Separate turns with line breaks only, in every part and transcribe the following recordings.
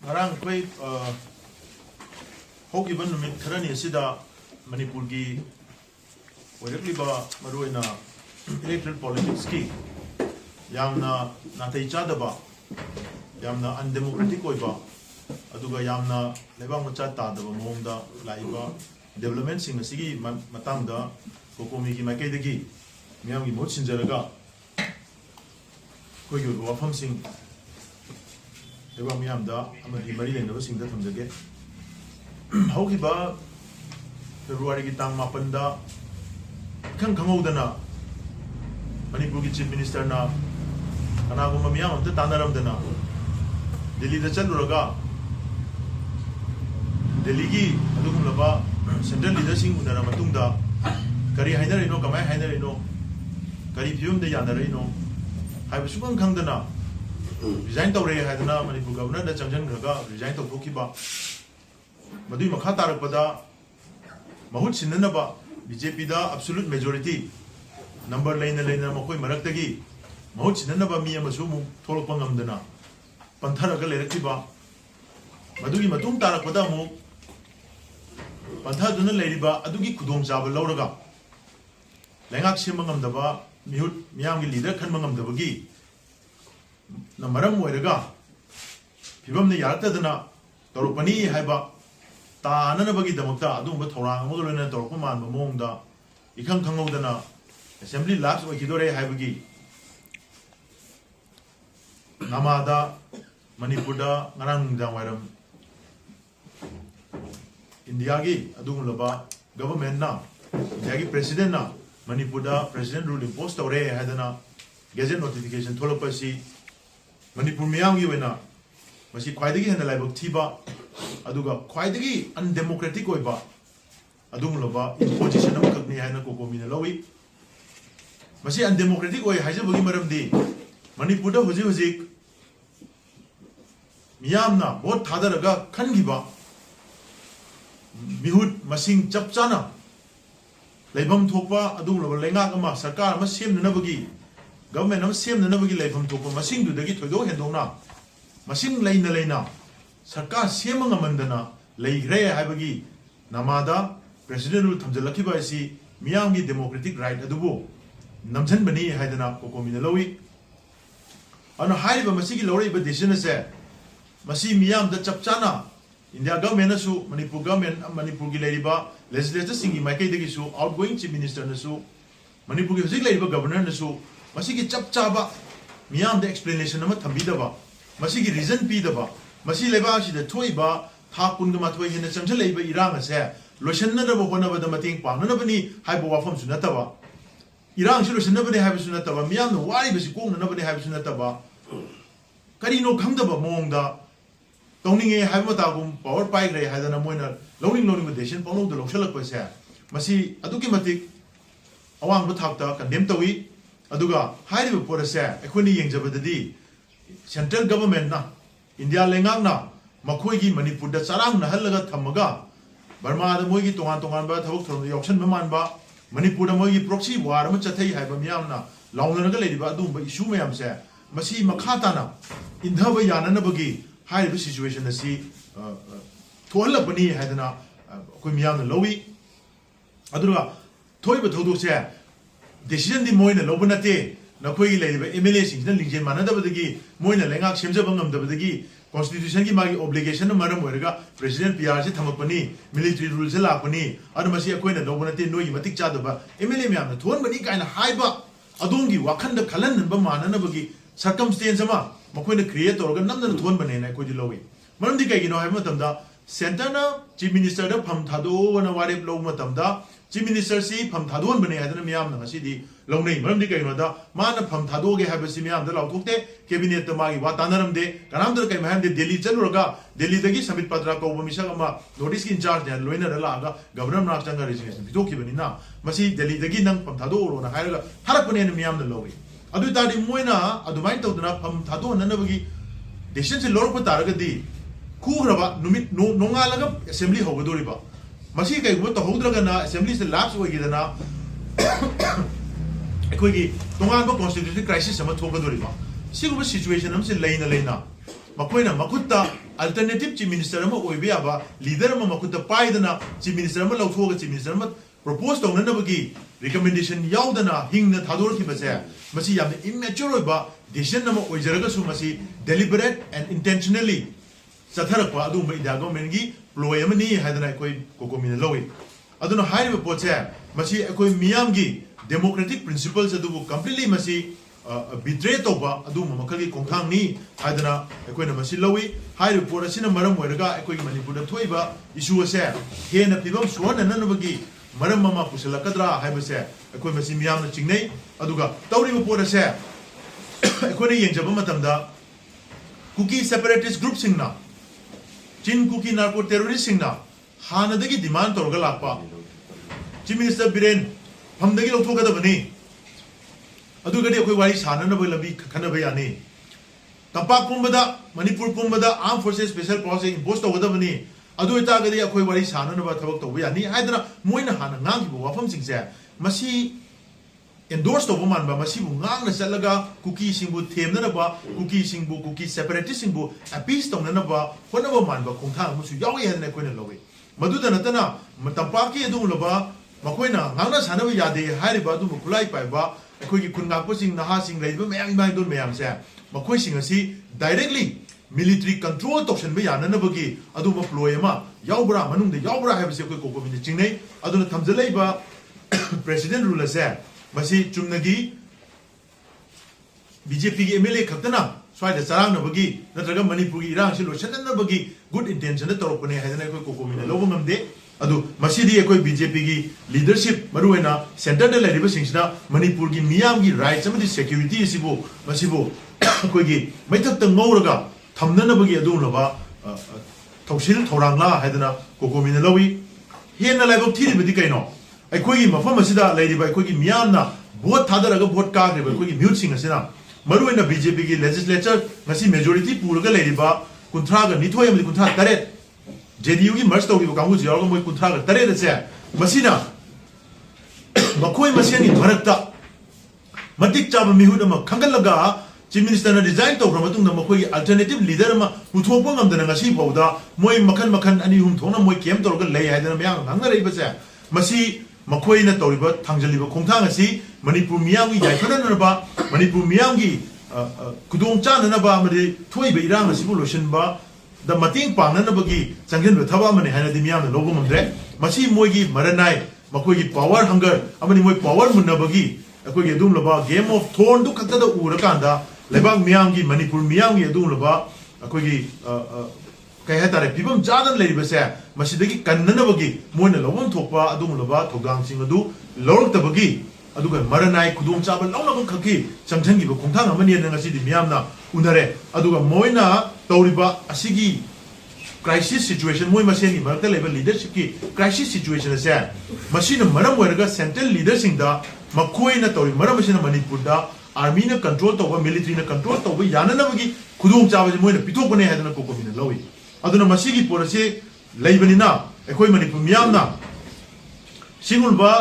ngarang koi hoki ban numit kharani asida manipur gi oirakli ba maroina electoral politics ki yamna natai chada ba yamna undemocratic oi ba aduga yamna lebang macha ta da ba mongda laiba development sing asigi matangda kokomi gi makai dagi miyam gi mot sinjaraga koi gi wafam sing miyam da amadi mari lenaba sing da thamjage hauki ba February ki tang mapanda khangudana Manipur ki chief minister na kanaguma miyam amta tanaramdana Delhi da chaluraga Delhi gi adugumlaba central leadership unara matungda kari hainarino kamai hainarino kari fium de yanarino haibu sukang khangdana resign tawre haidana Manipur governor da changjan graga resign tawthokiba madui makha tarakpada mahut sinanaba BJP da absolute majority number laina makoi maraktagi mahut sinanaba mi amasu mu tholokpa ngamdana pantharaga leraktiba madugi matung tarakpada mu panthaduna leiriba adugi khudom chaba lauraga lengak sema ngamdaba mihut miyamgi leader khanma ngamdabagi na maram oiraga phibamna yaratadana torupani haiba ताननबगी दमकता अदुम थौरांग मोदलना तोरप मान मोंगदा इखंग खंगौदना assembly लैब्स ओइकिदोरे हाइबगी नमादा मणिपुरदा ngarang jang wairam इंडिया की अदुम लबा गवर्नमेंट ना इंडिया की प्रेसिडेंट ना मणिपुरदा प्रेसिडेंट रूल इंपोज तौरे हादना गेजेट नोटिफिकेशन थोलपसी मणिपुर मियाम की वेना मसी ख्वाइदगी हेन लाइबक थीबा अदुगा ख्वाइदगी अनडेमोक्रेटिक ओइबा अदुमलबा इम्पोजिशन अम ककनी हायना कोकोमिना लवी मसी अनडेमोक्रेटिक ओइ हाइजबगी मरमदी मणिपुरदा हुजी हुजी मियामना भोट थादरगा खनगिबा मिहुत मसिंग चपचाना लेबम थोपा अदुमलबा लेंगाक अमा सरकार अमा सेमननबगी गवर्नमेंट अमा सेमननबगी लेबम थोपा मसिंग दुदगी थोइदो हेंदोना मसिंग लेना सरकार सेमंग मंदना लेग्रे हाइबगी नमादा प्रेसिडेंट रूल थमजलखिबा असि मियामगी डेमोक्रेटिक राइट अदुबो नमजन बनी हाइदना कोकोमिना लवी अन हाइबा मसिगी लौरेबा डिसीजन से मसी मियाम द चपचाना इंडिया गवर्नमेंट सु मणिपुर गवर्नमेंट मणिपुर की लेरिबा लेजिस्लेचर सिंगी माइकै दगी सु आउटगोइंग चीफ मिनिस्टर नसु मणिपुर की हजिक लेरिबा गवर्नर नसु मसिगी चपचाबा मियाम द एक्सप्लेनेशन अमा थंबिदबा मसिगी रीजन पीदबा मसी लेबासिदा थोइबा था कुनगमा थोइ हेन चमसल लेबा इरांग असे लोशननबा होनबदा मतेंग पांगनबनी हाइबो वाफम सुनतबा इरांग सु लोशनबनी हाइबो सुनतबा मियाम न वारि बसी कोंगनबनी हाइबो सुनतबा करिनो खंगदबा मोंगदा तौनिंगे हाइबो तागुम पावर पाइग्रे हाइदना मोइना लोनिंग देशन पाउनोद लोशलकपा से मसी अदुकी मतिक अवांग थाकता condemn Tawi अदुगा हाइबो Porsche एखोनी येंजबददी central government ना इंडिया लेंगांगना मखोइगी मणिपुर दा चारांग नहलगा थमगा बर्मा दा मोइगी तोंगान तोंगान बा थबक थोरम यॉक्शन मानबा मणिपुर दा मोइगी प्रॉक्सी वार अम चथै हाइबा मियामना लाउनरगा लेरिबा अदुम इशू मयाम से मसी मखाताना इंधबा याननबगी हाइबा सिचुएशन असी थोहलपनी हाइदना कोइ मियामना लवी अदुगा थोइबा थौदो से डिसीजन दि मोइना लोबा नते नखोइगी लेरिबा एमएलए सिंगना लिंजेन मानदबदगी मोइना लेंगाक सेमजबा ngamdabadagi constitution की मागी obligation मरम ओरगा प्रेसिडेंट पीआर से थमकपनी मिलिटरी रूल से लापनी अदु मसी अखोइना लोबनते नोई मतिक चादबा एमएलए म्यामना थोनबनी काइना हाइबा अदोंगी वाखंड खलननबा माननबगी सर्कमस्टेंस अमा मखोइना क्रिएट तोरगा नमदन थोनबने ना कोइदि लोवी मरमदि काइगिनो हाइबा मतमदा सेंटरना चीफ मिनिस्टर दा फम थादोना वारेप लो मतमदा चीफ मिनिस्टर सी फम थादोन बने हादना मियाम ना मसीदी लौनै मरमदि काइनोदा माना फम थादोगे हाबसी मियाम दा लाउथोकते कैबिनेट ता मागी वा तानरमदे कनामदर काइ महमदे दिल्ली चलुरगा दिल्ली दगी समित पत्रा कोबो मिसक अमा नोटिस की इंचार्ज ने लोइना लागा गवर्नर नाक चंगा रेजिग्नेशन पिथोखिबनिना मसी दिल्ली दगी नंग फम थादोरोना हायरगा थारकपने मियाम दा लौवे अदु तादि मोइना अदुमाइन तौदना फम थादो ननबगी डिसीजन से लोरप तारगदी खूग्रबा नुमित नोंगालगा असेंबली होगदोरिबा मसी कई तहौद्रगना असेंबली से लैप्स होगिदना ꯑꯩꯈꯣꯏꯒꯤ ꯇꯣꯉꯥꯟꯕ ꯀꯣꯟꯁꯇꯤꯇ꯭ꯌꯨꯁꯟ ꯀ꯭ꯔꯥꯏꯁꯤꯁ ꯑꯃ ꯊꯣꯛꯀꯗꯧꯔꯤꯕ ꯁꯤꯒꯨꯝꯕ ꯁꯤꯆꯨꯋꯦꯁꯟ ꯑꯃꯁꯤ ꯂꯩꯅ ꯃꯈꯣꯏꯅ ꯃꯈꯨꯠꯇ ꯑꯜꯇꯔꯅꯦꯇꯤቭ ꯆꯤꯐ ꯃꯤꯅꯤꯁꯇꯔ ꯑꯃ ꯑꯣꯏꯕ ꯌꯥꯕ ꯂꯤꯗꯔ ꯑꯃ ꯃꯈꯨꯠꯇ ꯄꯥꯏꯗꯅ ꯆꯤꯐ ꯃꯤꯅꯤꯁꯇꯔ ꯑꯃ ꯂꯧꯊꯣꯛꯑꯒ ꯆꯤꯐ ꯃꯤꯅꯤꯁꯇꯔ ꯑꯃ ꯄ꯭ꯔꯣꯄꯣꯁ ꯇꯧꯅꯅꯕꯒꯤ ꯔꯤꯀꯃꯦꯟꯗꯦꯁꯟ ꯌꯥꯎꯗꯅ ꯍꯤꯡꯅ ꯊꯥꯗꯣꯔꯛꯈꯤꯕꯁꯦ ꯃꯁꯤ ꯌꯥꯝꯅ ꯏꯝꯃꯦꯆꯨꯔ ꯑꯣꯏꯕ ꯗꯤꯁꯤꯖꯟ ꯑꯃ ꯑꯣꯏꯖꯔꯒꯁꯨ ꯃꯁꯤ ꯗꯦꯂꯤꯕꯔꯦꯠ ꯑꯦꯟ ꯏꯟꯇꯦꯟꯁꯅꯦꯜꯂꯤ ꯆꯠꯊꯔꯛꯄ ꯑꯗꯨꯒꯨꯝꯕ ꯏꯟꯗꯤꯌꯥ ꯒꯣꯔꯃꯦꯟꯒꯤ ꯄ꯭ꯂꯣꯏ ꯑꯃꯅꯤ ꯍꯥꯏꯗꯅ ꯑꯩꯈꯣꯏ ꯀꯣꯀꯣꯃꯤꯅ ꯂꯧꯏ ꯑꯗꯨꯅ ꯍꯥꯏꯔꯤꯕ ꯄꯣꯠꯁꯦ ꯃꯁꯤ ꯑꯩꯈꯣꯏ ꯃꯤꯌꯥꯝꯒꯤ ꯗꯦꯃꯣꯀ꯭ꯔꯦꯇꯤक प्रिंसिपल्स अदुबु कंप्लीटली मसी बिट्रे तौबा अदुम मखलगी कोंथांगनी हादना एकोइना मसी लवी हाइरु पोर असिना मरम ओइरगा एकोइ मणिपुरदा थोइबा इशू असे हेना पिबम सुवनननबगी मरम ममा पुसलकद्रा हाइबसे एकोइ मसी मियामना चिंगनै अदुगा तौरिबो पोर असे एकोइना येंजबा मतमदा कुकी सेपरेटिस्ट ग्रुप सिंगना चिन कुकी नार्को टेररिस्ट सिंगना हानदगी डिमांड तौरगा लापा चीफ मिनिस्टर बिरेन हमदगी लौथोगदबनी अदुगदी अखोइ वारी साननब लबी खनब यानी तंपाक पुंबदा मणिपुर पुंबदा armed forces special forces impose तौगदबनी अदु इतागदी अखोइ वारी साननब थबक तौब यानी हाइदना मोइना हाना ngang वफम सिंगसे मसी एंडोर्स तौब मानबा मसी बु ngang चलगा कुकी सिंगबु थेमननबा कुकी सेपरेटिस्ट सिंगबु अपीस तौननबा होनब मानबा खोंथांग मुसु यावि हादना कोइना लवे मदुदा नतना तंपाकी अदुलबा मखोइना ngang सानब यादे हारिबा अदु खुलाई पाइबा अखोइगी खुनगापसिंग नहासिंग लेबा मयाम इमाइदोन मयामसे मखोइसिंग असि डायरेक्टली मिलिटरी कंट्रोल तौसनबा याननबगी अदुबा प्लोय अमा यावब्रा मनुंगदे यावब्रा हाइबसे अखोइ कोकोमिने चिंगनै अदुना थमजलैबा प्रेसिडेंट रूल असे मसी चुमनगी बीजेपी की एमएलए खक्तना स्वाइदा चरांगनबगी नत्रगा मणिपुर की इरांग से लोसननबगी गुड इंटेंशन तौरपने हाइदना अखोइ कोकोमिने लौब ngamde अदु मसीदी अखोइ बीजेपी की लीडरशिप मरुएना सेंटर दे लेरिबा सिंगसिना मणिपुर की मियाम की राइट्स अमदि सिक्योरिटी सिबो मसीबो अखोइगी मैथक तं ngौरगा थमननबगी अदुनबा थौसिल थौरांगला हाइदना कोकोमिना लवी हेना लाइबक थिरिबदि कैनो अखोइगी मफम असिदा लेरिबा अखोइगी मियामना भोट थादरगा भोट काग्रेबा अखोइगी म्यूट सिंगसिना मरुएना बीजेपी की लेजिस्लेचर ngasi मेजॉरिटी पुरगा लेरिबा कुंथ्रागा निथोय अमदि कुंथ्रा तरेत JDU की मर्ज तौगी कांगू जियारगा मोय कुंथ्रागा तरेत से मसीना मखोय मसेनी भरतता मतिक चाब मिहुद अमा खंगलगा चीफ मिनिस्टर ने डिजाइन तौग्रा मतुंगदा मखोय अल्टरनेटिव लीडर अमा पुथोपा ngamdana ngasi फौदा मोय मखन मखन अनि हुम थोना मोय केम तौरगा लै हाइदना म्यां nangna रैबसे मसी मखोयना तौरिबा थांजलिबा खोंथांग असि मणिपुर मियामगी याइफननबा मणिपुर मियामगी कुदोंग चाननबा अमदि थोइबा इरांग असिबु लोशनबा द मतिंग पांगननबगी चंगनबा थबा मने हाइनादि मियामना लोबो ngamdre मसी मोयगी मरनाय मखोयगी पावर हंगर अमनि मोय पावर मुन्नबगी अखोयगी दुमलबा गेम ऑफ थ्रोन दु खक्तदा उरकांदा लेबाग मियामगी मणिपुर मियामगी दुमलबा अखोयगी कई हातारे फिबम जादन लेरिबसे मसिदगी कन्ननबगी मोयना लोबम थोपा अदुमलबा थोगांसिंग अदु लौरक्तबगी अदुगा मरनाय खुदोंग चाबा लौनबम खकी चंगथंगिबा खोंथांग अमनि नंगसिदि मियामना उनरे अदुगा मोयना तौरिबा असिगी क्राइसिस सिचुएशन मोय मसेनी मरकता लेबल लीडरशिप की क्राइसिस सिचुएशन असे मसिना मरम ओरगा सेंट्रल लीडरसिंगदा मखोयना तौरि मरम मसिना मणिपुरदा आर्मी ने कंट्रोल तौबा मिलिटरी ने कंट्रोल तौबा याननबगी खुदोंग चाबा मोयना पिथोकने हादना कोकोमिना लवी अदुना मसीगी Porsche लेबनिना एखोय Manipur मियामना सिंगुलबा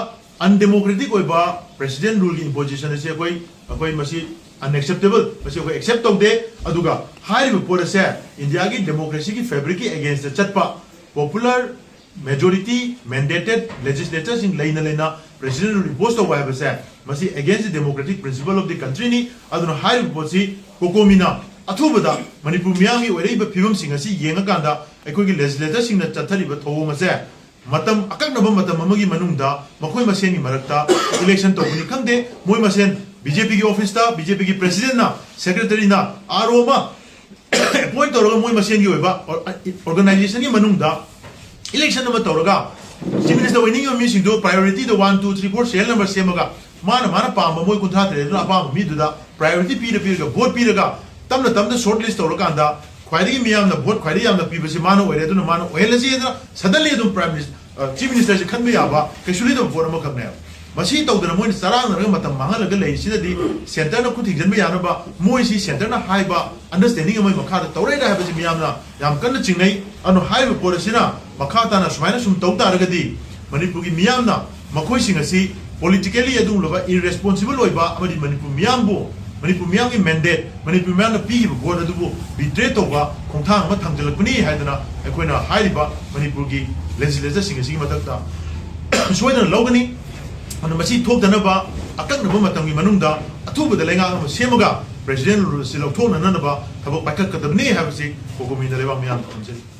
undemocratic ओइबा president rule की इम्पोजिशन असे अखोय मसी अनएक्सेप्टेबल मसी अखोय एक्सेप्ट तौदे अदुगा हाइरिबा पोरसे इंडिया की डेमोक्रेसी की फैब्रिक की against चटपा popular majority mandated legislatures इन लेना प्रेसिडेंट रूल इम्पोज तौबा हाइबसे मसी against democratic principle of the country नि अदुना हाइरिबा पोसी कोकोमिना अथुबदा मणिपुर मियामगी ओइरैबा फिबम सिंग असि येंगाकांदा अखोयगी लेजिस्लेटर सिंगना चथरिबा थौम असे मतम अकनब मतम अमगी मनुंगदा मखोय मसेनी मरक्ता इलेक्शन तौबनि खंगदे मोय मसेन बीजेपी की ऑफिस ता बीजेपी की प्रेसिडेंट ना सेक्रेटरी ना आरओ मा अपॉइंट तौरगा मोय मसेनी ओइबा ऑर्गेनाइजेशन की मनुंगदा इलेक्शन नंबर तौरगा चीफ मिनिस्टर ओइनिंग मी सिंगदो प्रायोरिटी द 1 2 3 4 सेल नंबर सेमगा माना पाम मोय कुंथा तरे अपाम मीदुदा प्रायोरिटी पीरगा वोट पीरगा तमना शॉर्ट लिस्ट तौरकांदा ख्वाइदगी मियामना वोट ख्वाइदगी यामना पीबसे मानो ओइरे अदुना मानो ओहेलसी एदना suddenly अदुम prime minister chief minister से खनबे याबा कैसुली द वोट अमा खबने मसी तौदना मोय सरांगनगा मतम मांगलगा लेसिदि सेंटर न खुथिजनबे यानबा मोय सी सेंटर न हाइबा अंडरस्टैंडिंग अमय मखा तौरेदा हाइबसे मियामना याम कन्न चिंगनै अनु हाइबा पोरसिना मखा ताना सुमाइना सुम तौतारगदि मणिपुर की मियामना ꯃꯈꯣꯏꯁꯤꯡ ꯑꯁꯤ ꯄꯣꯂꯤꯇꯤꯀꯦꯜꯂꯤ ꯑꯗꯨꯒꯨꯝꯂꯕ irresponsible ꯑꯣꯏꯕ ꯑꯃꯗꯤ ꯃꯅꯤꯄꯨꯔ ꯃꯤꯌꯥꯝꯕꯨ ꯃꯅꯤꯄꯨꯔ ꯃꯤꯌꯥꯝꯒꯤ ꯃꯦꯟꯗꯦꯠ ꯃꯅꯤꯄꯨꯔ ꯃꯤꯌꯥꯝꯅ ꯄꯤꯈꯤꯕ ꯚꯣꯠ ꯑꯗꯨꯕꯨ ꯕꯤꯇ꯭ꯔꯦ ꯇꯧꯕ ꯈꯣꯡꯊꯥꯡ ꯑꯃ ꯊꯥꯡꯖꯤꯜꯂꯛꯄꯅꯤ ꯍꯥꯏꯗꯅ ꯑꯩꯈꯣꯏꯅ ꯍꯥꯏꯔꯤꯕ ꯃꯅꯤꯄꯨꯔꯒꯤ ꯂꯦꯖꯤꯁꯂꯦꯆꯔꯁꯤꯡ ꯑꯁꯤꯒꯤ ꯃꯊꯛꯇ ꯁꯣꯏꯗꯅ ꯂꯧꯒꯅꯤ ꯑꯗꯨꯅ ꯃꯁꯤ ꯊꯣꯛꯇꯅꯕ ꯑꯀꯛꯅꯕ ꯃꯇꯝꯒꯤ ꯃꯅꯨꯡꯗ ꯑꯊꯨꯕꯗ ꯂꯩꯉꯥꯛ ꯑꯃ ꯁꯦꯝꯃꯒ ꯄ꯭ꯔꯦꯁꯤꯗꯦꯟ ꯔꯨꯜꯁꯤ ꯂꯧꯊꯣꯛꯅꯅꯕ ꯊꯕꯛ ꯄꯥꯏꯈꯠꯀꯗꯕꯅꯤ ꯍꯥꯏꯕꯁꯤ ꯀꯣꯀꯣꯃꯤꯅ ꯂꯩꯕꯥꯛ ꯃꯤꯌꯥꯝꯗ ꯈꯪꯖꯔꯤ